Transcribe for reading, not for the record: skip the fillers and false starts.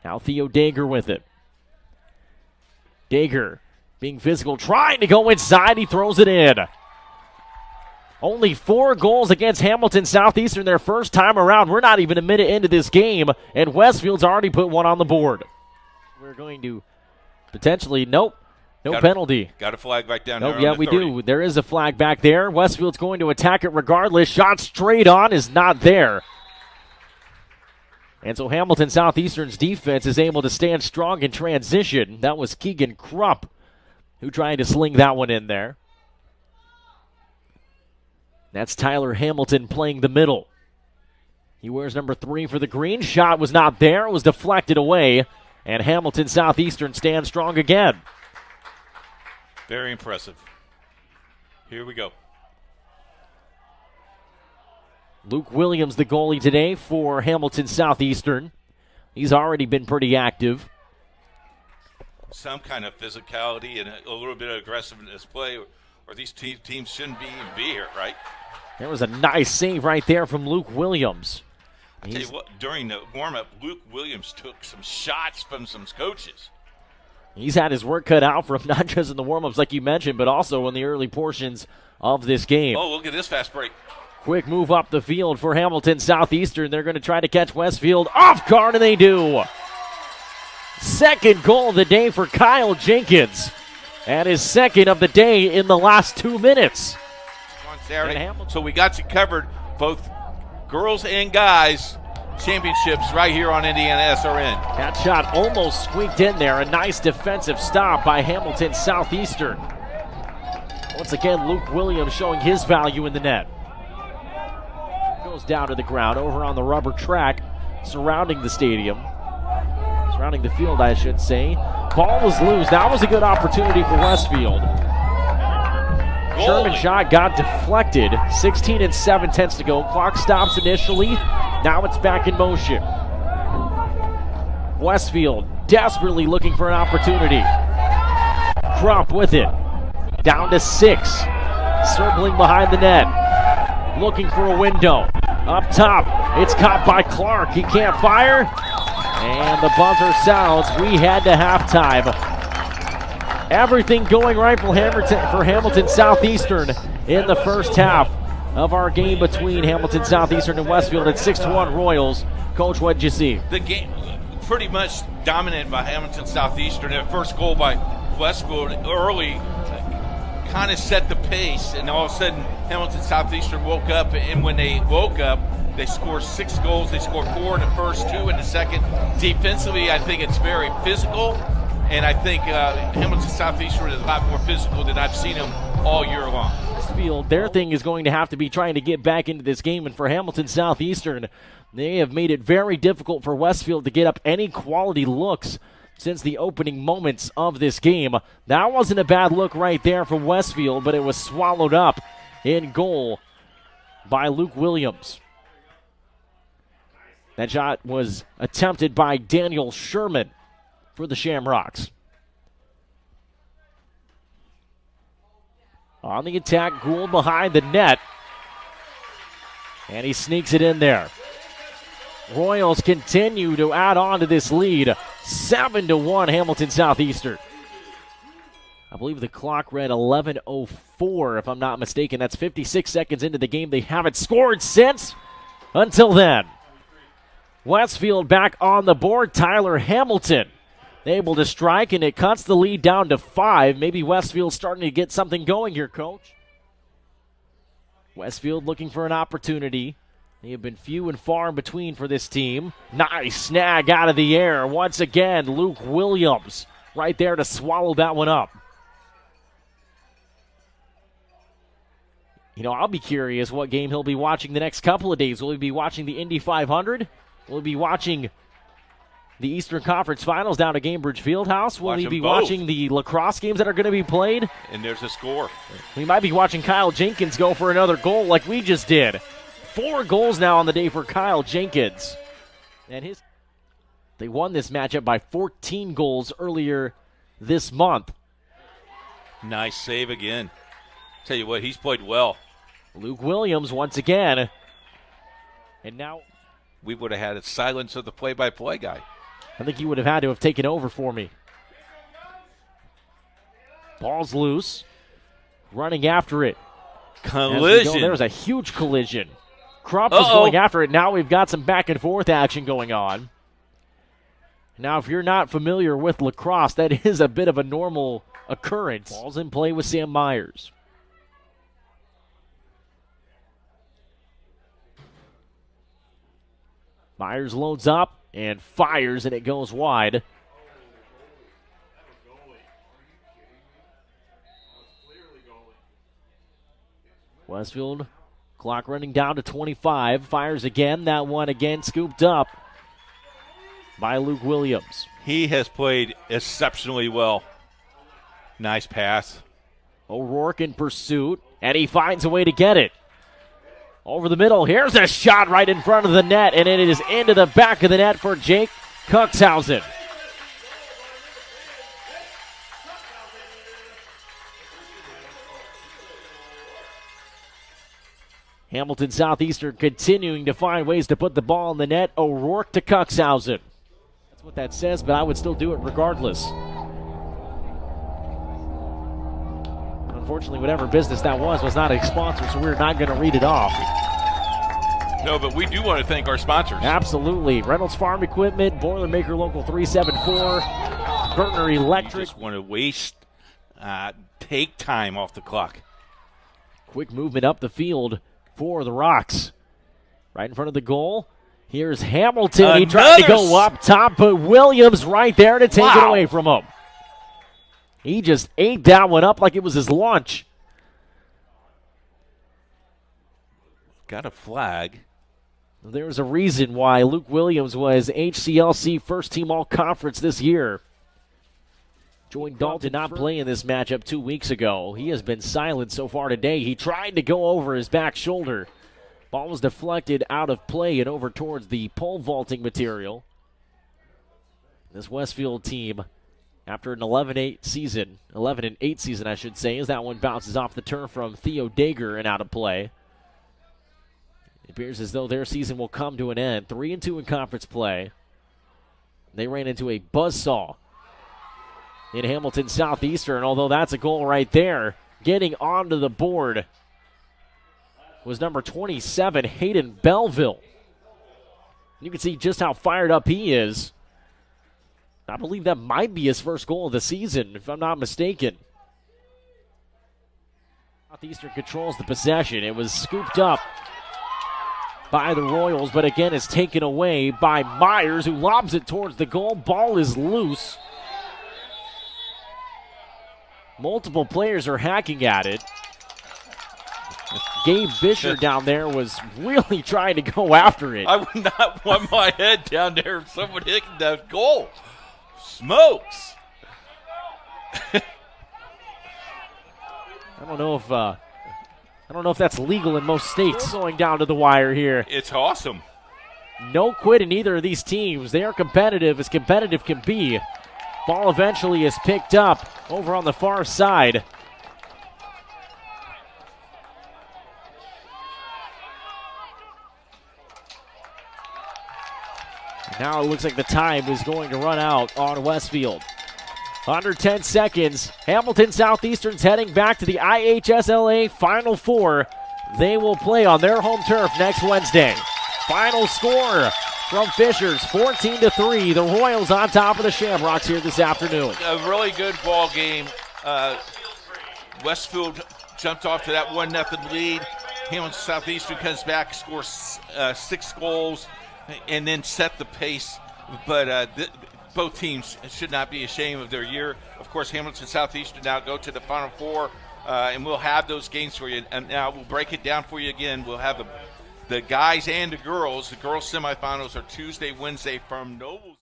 Now Theo Dager with it. Dager being physical, trying to go inside. He throws it in. Only 4 goals against Hamilton Southeastern their first time around. We're not even a minute into this game, and Westfield's already put one on the board. We're going to potentially, no penalty. Got a flag back down there. There. Yeah, we do. There is a flag back there. Westfield's going to attack it regardless. Shot straight on is not there. And so Hamilton Southeastern's defense is able to stand strong in transition. That was Keegan Krupp who tried to sling that one in there. That's Tyler Hamilton playing the middle. He wears number 3 for the Green. Shot was not there. It was deflected away. And Hamilton Southeastern stands strong again. Very impressive. Here we go. Luke Williams, the goalie today for Hamilton Southeastern. He's already been pretty active. Some kind of physicality and a little bit of aggressiveness play, or these teams shouldn't even be here, right? There was a nice save right there from Luke Williams. I tell you what, during the warm-up, Luke Williams took some shots from some coaches. He's had his work cut out for him, not just in the warm-ups like you mentioned, but also in the early portions of this game. Oh, look at this fast break. Quick move up the field for Hamilton Southeastern. They're going to try to catch Westfield off guard, and they do. Second goal of the day for Kyle Jenkins. And his second of the day in the last 2 minutes. On Saturday. So we got you covered, both girls and guys championships right here on Indiana SRN. That shot almost squeaked in there. A nice defensive stop by Hamilton Southeastern. Once again, Luke Williams showing his value in the net. Goes down to the ground over on the rubber track surrounding the stadium. Surrounding the field, I should say. Ball was loose. That was a good opportunity for Westfield. Sherman shot got deflected. 16 7/10 to go. Clock stops initially. Now it's back in motion. Westfield desperately looking for an opportunity. Krupp with it. Down to 6. Circling behind the net. Looking for a window. Up top. It's caught by Clark. He can't fire. And the buzzer sounds. We head to halftime. Everything going right for Hamilton Southeastern in the first half of our game between Hamilton Southeastern and Westfield at 6-1 Royals. Coach, what did you see? The game pretty much dominated by Hamilton Southeastern. That first goal by Westfield early kind of set the pace, and all of a sudden Hamilton Southeastern woke up, and when they woke up, they scored 6 goals. They scored 4 in the first, 2 in the second. Defensively, I think it's very physical, and I think Hamilton Southeastern is a lot more physical than I've seen them all year long. Westfield, their thing is going to have to be trying to get back into this game, and for Hamilton Southeastern, they have made it very difficult for Westfield to get up any quality looks since the opening moments of this game. That wasn't a bad look right there from Westfield, but it was swallowed up in goal by Luke Williams. That shot was attempted by Daniel Sherman for the Shamrocks. On the attack, Gould behind the net. And he sneaks it in there. Royals continue to add on to this lead. 7-1 Hamilton Southeastern. I believe the clock read 11:04, if I'm not mistaken. That's 56 seconds into the game. They haven't scored since. Until then. Westfield back on the board. Tyler Hamilton able to strike, and it cuts the lead down to 5. Maybe Westfield starting to get something going here, Coach. Westfield looking for an opportunity. They have been few and far in between for this team. Nice snag out of the air. Once again, Luke Williams right there to swallow that one up. You know, I'll be curious what game he'll be watching the next couple of days. Will he be watching the Indy 500? Will he be watching the Eastern Conference Finals down at Gamebridge Fieldhouse? Will he be watching the lacrosse games that are going to be played? And there's a score. We might be watching Kyle Jenkins go for another goal like we just did. 4 goals now on the day for Kyle Jenkins. And they won this matchup by 14 goals earlier this month. Nice save again. Tell you what, he's played well. Luke Williams once again. And now we would have had a silence of the play-by-play guy. I think he would have had to have taken over for me. Ball's loose. Running after it. Collision. There was a huge collision. Krupp was going after it. Now we've got some back and forth action going on. Now, if you're not familiar with lacrosse, that is a bit of a normal occurrence. Ball's in play with Sam Myers. Myers loads up and fires, and it goes wide. Westfield, clock running down to 25. Fires again. That one again scooped up by Luke Williams. He has played exceptionally well. Nice pass. O'Rourke in pursuit, and he finds a way to get it. Over the middle, here's a shot right in front of the net, and it is into the back of the net for Jake Cuxhausen. Hamilton Southeastern continuing to find ways to put the ball in the net. O'Rourke to Cuxhausen. That's what that says, but I would still do it regardless. Unfortunately, whatever business that was not a sponsor, so we're not going to read it off. No, but we do want to thank our sponsors. Absolutely. Reynolds Farm Equipment, Boilermaker Local 374, Gertner Electric. You just want to take time off the clock. Quick movement up the field for the Rocks. Right in front of the goal. Here's Hamilton. He tried to go up top, but Williams right there to take it away from him. He just ate that one up like it was his lunch. Got a flag. There's a reason why Luke Williams was HCLC first team all-conference this year. Joey Dahl did not play in this matchup 2 weeks ago. He has been silent so far today. He tried to go over his back shoulder. Ball was deflected out of play and over towards the pole vaulting material. This Westfield team, after an 11-8 season, 11-8 season I should say, as that one bounces off the turf from Theo Dager and out of play. It appears as though their season will come to an end. 3-2 in conference play. They ran into a buzzsaw in Hamilton Southeastern, although that's a goal right there. Getting onto the board was number 27, Hayden Belleville. You can see just how fired up he is. I believe that might be his first goal of the season, if I'm not mistaken. Southeastern controls the possession. It was scooped up by the Royals, but again it's taken away by Myers, who lobs it towards the goal. Ball is loose. Multiple players are hacking at it. Gabe Bisher down there was really trying to go after it. I would not want my head down there if someone hit that goal. Smokes. I don't know if that's legal in most states. Going down to the wire here. It's awesome. No quit in either of these teams. They are competitive as competitive can be. Ball eventually is picked up over on the far side. Now it looks like the time is going to run out on Westfield. Under 10 seconds, Hamilton Southeastern's heading back to the IHSLA Final Four. They will play on their home turf next Wednesday. Final score from Fishers, 14-3. The Royals on top of the Shamrocks here this afternoon. A really good ball game. Westfield jumped off to that 1-0 lead. Hamilton Southeastern comes back, scores 6 goals, and then set the pace. But both teams should not be ashamed of their year. Of course, Hamilton Southeastern now go to the Final Four, and we'll have those games for you. And now we'll break it down for you again. We'll have the guys and the girls. The girls semifinals are Tuesday, Wednesday from Nobles.